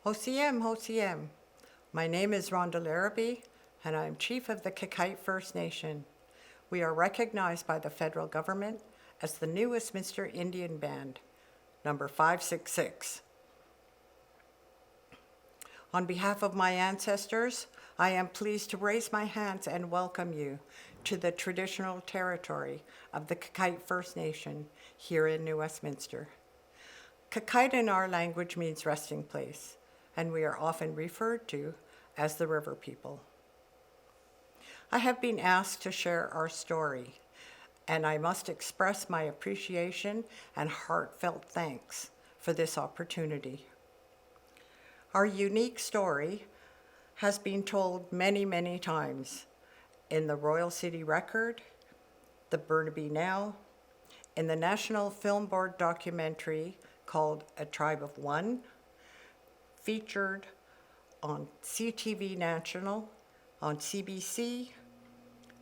Hosiem, Hosiem. My name is Rhonda Larrabee, and I am Chief of the Qayqayt First Nation. We are recognized by the federal government as the new Westminster Indian Band, number 566. On behalf of my ancestors, I am pleased to raise my hands and welcome you to the traditional territory of the Qayqayt First Nation here in New Westminster. Qayqayt in our language means resting place, and we are often referred to as the river people. I have been asked to share our story, and I must express my appreciation and heartfelt thanks for this opportunity. Our unique story has been told many, many times in the Royal City Record, the Burnaby Now, in the National Film Board documentary called A Tribe of One, featured on CTV National, on CBC,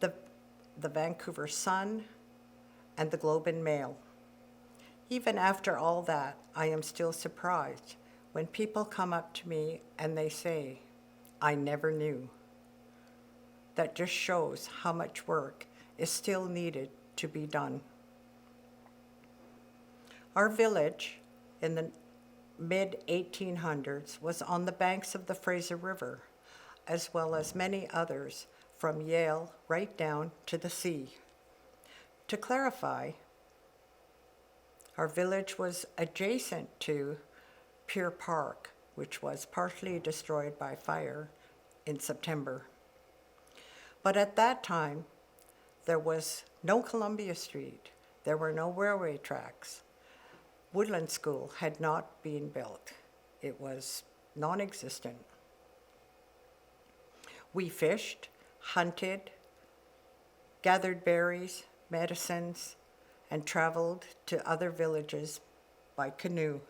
the Vancouver Sun, and the Globe and Mail. Even after all that, I am still surprised when people come up to me and they say, "I never knew." That just shows how much work is still needed to be done. Our village in the mid-1800s was on the banks of the Fraser River, as well as many others from Yale right down to the sea. To clarify, our village was adjacent to Pier Park, which was partially destroyed by fire in September. But at that time, there was no Columbia Street, there were no railway tracks. Woodland School had not been built. It was non-existent. We fished, hunted, gathered berries, medicines, and traveled to other villages by canoe.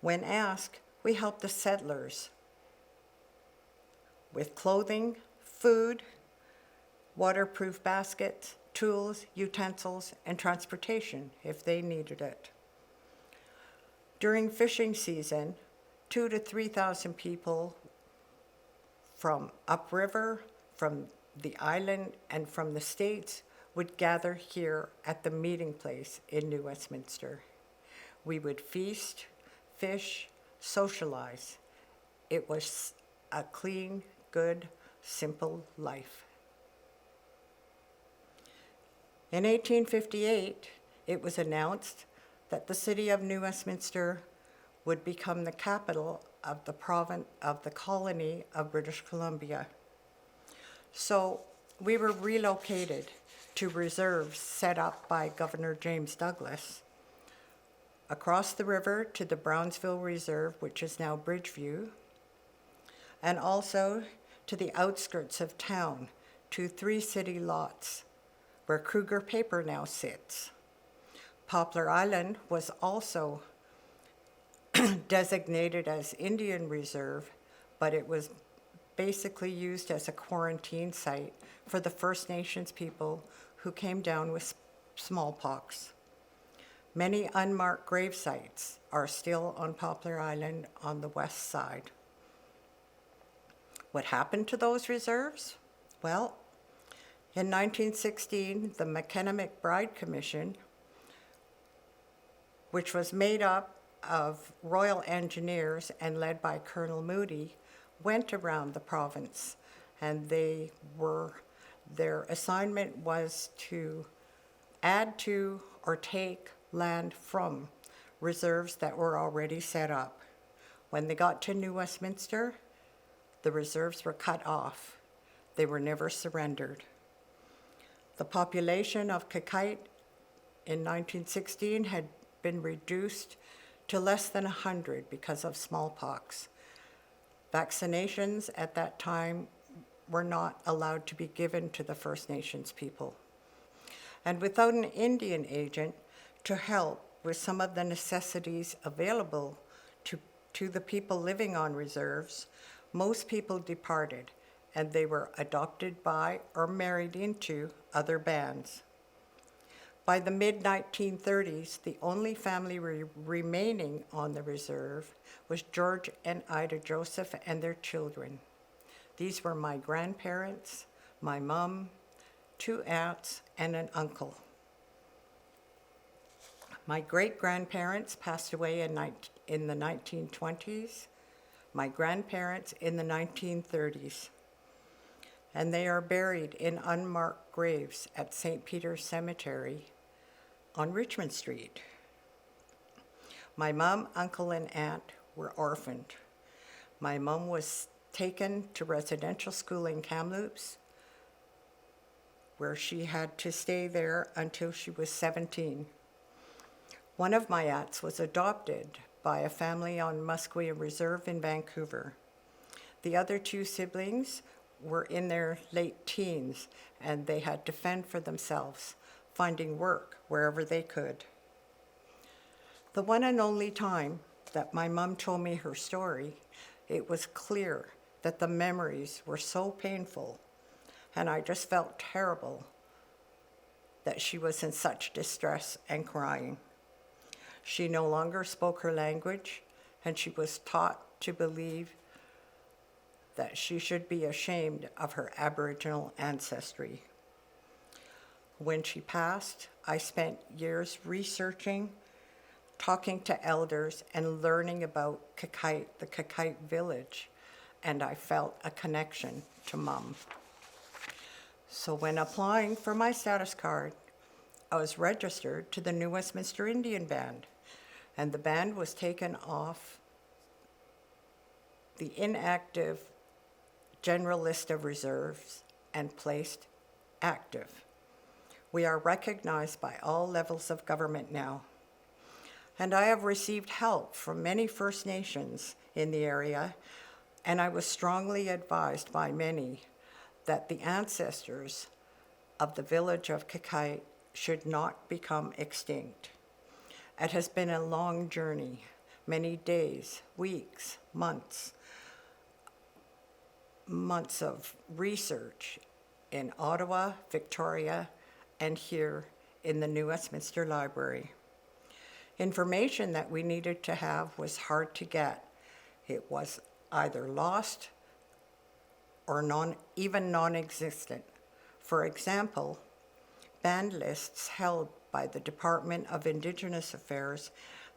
When asked, we helped the settlers with clothing, food, waterproof baskets, tools, utensils, and transportation if they needed it. During fishing season, 2,000 to 3,000 people from upriver, from the island, and from the States would gather here at the meeting place in New Westminster. We would feast, fish, socialize. It was a clean, good, simple life. In 1858, it was announced that the city of New Westminster would become the capital of the colony of British Columbia. So we were relocated to reserves set up by Governor James Douglas across the river to the Brownsville Reserve, which is now Bridgeview, and also to the outskirts of town to 3 city lots where Kruger Paper now sits. Poplar Island was also designated as Indian Reserve, but it was basically used as a quarantine site for the First Nations people who came down with smallpox. Many unmarked grave sites are still on Poplar Island on the west side. What happened to those reserves? Well, in 1916, the McKenna-McBride Commission, which was made up of Royal Engineers and led by Colonel Moody, went around the province, and their assignment was to add to or take land from reserves that were already set up. When they got to New Westminster, the reserves were cut off. They were never surrendered. The population of Qayqayt in 1916 had been reduced to less than 100 because of smallpox. Vaccinations at that time were not allowed to be given to the First Nations people. And without an Indian agent to help with some of the necessities available to the people living on reserves, most people departed, and they were adopted by or married into other bands. By the mid-1930s, the only family remaining on the reserve was George and Ida Joseph and their children. These were my grandparents, my mom, 2 aunts, and an uncle. My great-grandparents passed away in the 1920s, my grandparents in the 1930s, and they are buried in unmarked graves at St. Peter's Cemetery on Richmond Street. My mom, uncle, and aunt were orphaned. My mom was taken to residential school in Kamloops, where she had to stay there until she was 17. One of my aunts was adopted by a family on Musqueam Reserve in Vancouver. The other 2 siblings were in their late teens, and they had to fend for themselves, finding work wherever they could. The one and only time that my mom told me her story, it was clear that the memories were so painful, and I just felt terrible that she was in such distress and crying. She no longer spoke her language, and she was taught to believe that she should be ashamed of her Aboriginal ancestry. When she passed, I spent years researching, talking to elders, and learning about Qayqayt, the Qayqayt village, and I felt a connection to Mum. So when applying for my status card, I was registered to the New Westminster Indian Band, and the band was taken off the inactive general list of reserves and placed active. We are recognized by all levels of government now, and I have received help from many First Nations in the area, and I was strongly advised by many that the ancestors of the village of Qayqayt should not become extinct. It has been a long journey, many days, weeks, months of research in Ottawa, Victoria, and here in the New Westminster Library. Information that we needed to have was hard to get. It was either lost or even non-existent. For example, band lists held by the Department of Indigenous Affairs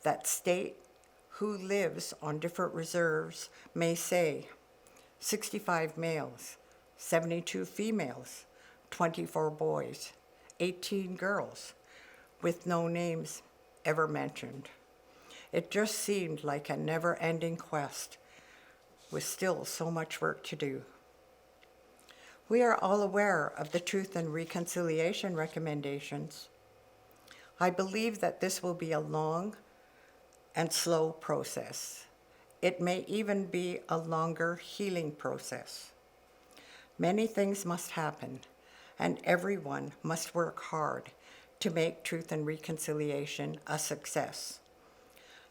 that state who lives on different reserves may say 65 males, 72 females, 24 boys, 18 girls, with no names ever mentioned. It just seemed like a never-ending quest with still so much work to do. We are all aware of the Truth and Reconciliation recommendations. I believe that this will be a long and slow process. It may even be a longer healing process. Many things must happen, and everyone must work hard to make Truth and Reconciliation a success.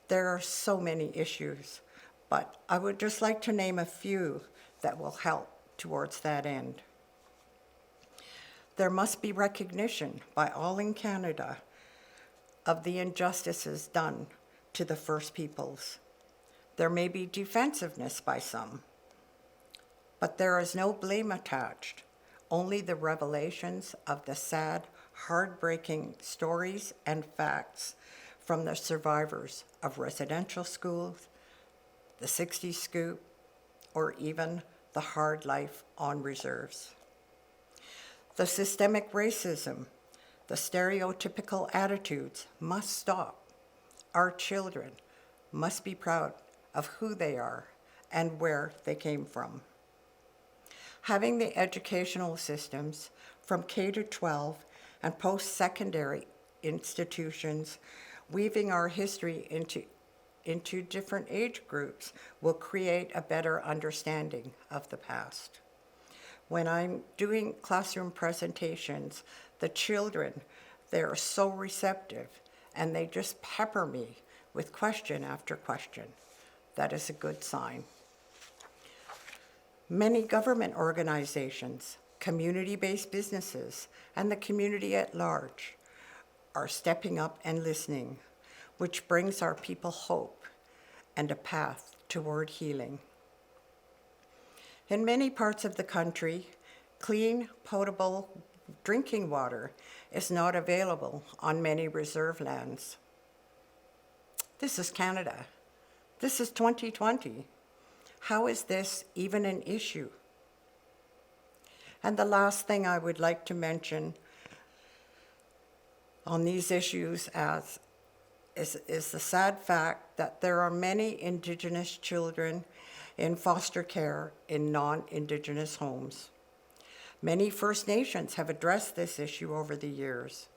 There are so many issues, but I would just like to name a few that will help towards that end. There must be recognition by all in Canada of the injustices done to the First Peoples. There may be defensiveness by some, but there is no blame attached, only the revelations of the sad, heartbreaking stories and facts from the survivors of residential schools, the 60s scoop, or even the hard life on reserves. The systemic racism, the stereotypical attitudes must stop. Our children must be proud of who they are and where they came from. Having the educational systems from K to 12 and post-secondary institutions weaving our history into different age groups will create a better understanding of the past. When I'm doing classroom presentations, the children, they're so receptive and they just pepper me with question after question. That is a good sign. Many government organizations, community-based businesses, and the community at large are stepping up and listening, which brings our people hope and a path toward healing. In many parts of the country, clean, potable drinking water is not available on many reserve lands. This is Canada. This is 2020. How is this even an issue? And the last thing I would like to mention on these issues is the sad fact that there are many Indigenous children in foster care in non-Indigenous homes. Many First Nations have addressed this issue over the years.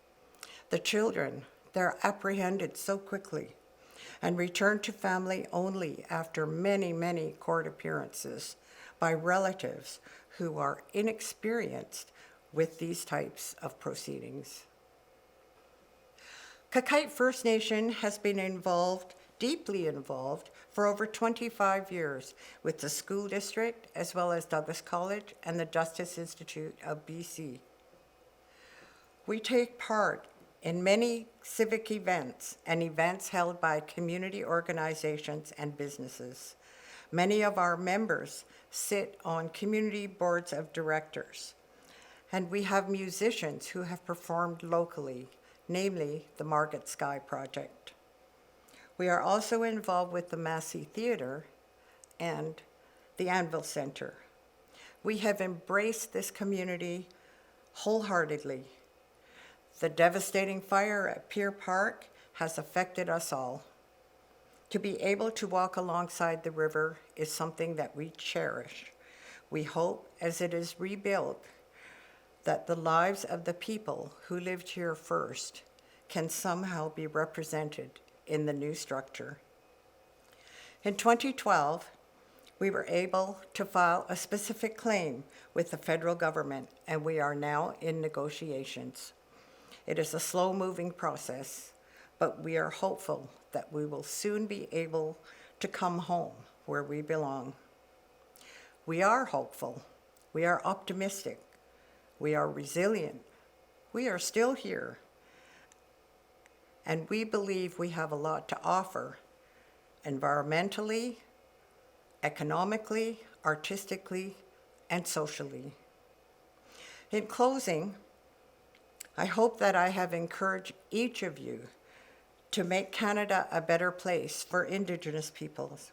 The children, they're apprehended so quickly and returned to family only after many, many court appearances by relatives who are inexperienced with these types of proceedings. Qayqayt First Nation has been deeply involved for over 25 years with the school district, as well as Douglas College and the Justice Institute of BC. We take part in many civic events and events held by community organizations and businesses. Many of our members sit on community boards of directors, and we have musicians who have performed locally, namely the Margaret Sky Project. We are also involved with the Massey Theatre and the Anvil Center. We have embraced this community wholeheartedly. The devastating fire at Pier Park has affected us all. To be able to walk alongside the river is something that we cherish. We hope, as it is rebuilt, that the lives of the people who lived here first can somehow be represented in the new structure. In 2012, we were able to file a specific claim with the federal government, and we are now in negotiations. It is a slow-moving process, but we are hopeful that we will soon be able to come home where we belong. We are hopeful. We are optimistic. We are resilient. We are still here. And we believe we have a lot to offer environmentally, economically, artistically, and socially. In closing, I hope that I have encouraged each of you to make Canada a better place for Indigenous peoples.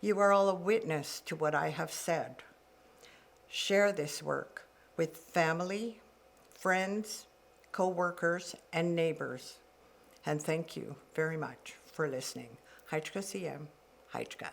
You are all a witness to what I have said. Share this work with family, friends, co-workers, and neighbors. And thank you very much for listening. Qayqayt, Qayqayt.